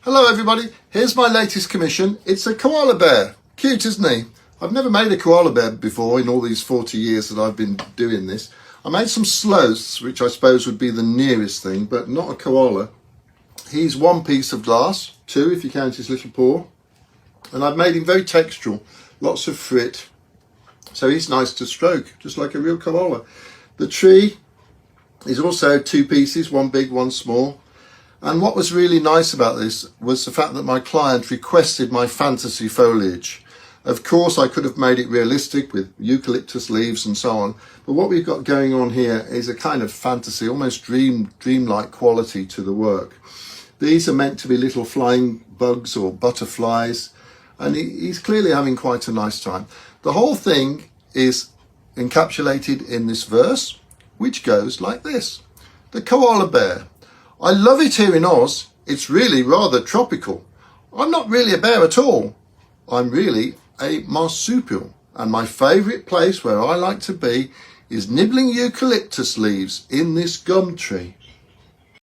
Hello everybody, here's my latest commission. It's a koala bear. Cute, isn't he? I've never made a koala bear before in all these 40 years that I've been doing this. I made some sloths, which I suppose would be the nearest thing, but not a koala. He's one piece of glass, two if you count his little paw. And I've made him very textural, lots of frit. So he's nice to stroke, just like a real koala. The tree is also two pieces, one big, one small. And what was really nice about this was the fact that my client requested my fantasy foliage. Of course, I could have made it realistic with eucalyptus leaves and so on. But what we've got going on here is a kind of fantasy, almost dreamlike quality to the work. These are meant to be little flying bugs or butterflies. And he's clearly having quite a nice time. The whole thing is encapsulated in this verse, which goes like this. The koala bear. I love it here in Oz. It's really rather tropical. I'm not really a bear at all. I'm really a marsupial. And my favourite place where I like to be is nibbling eucalyptus leaves in this gum tree.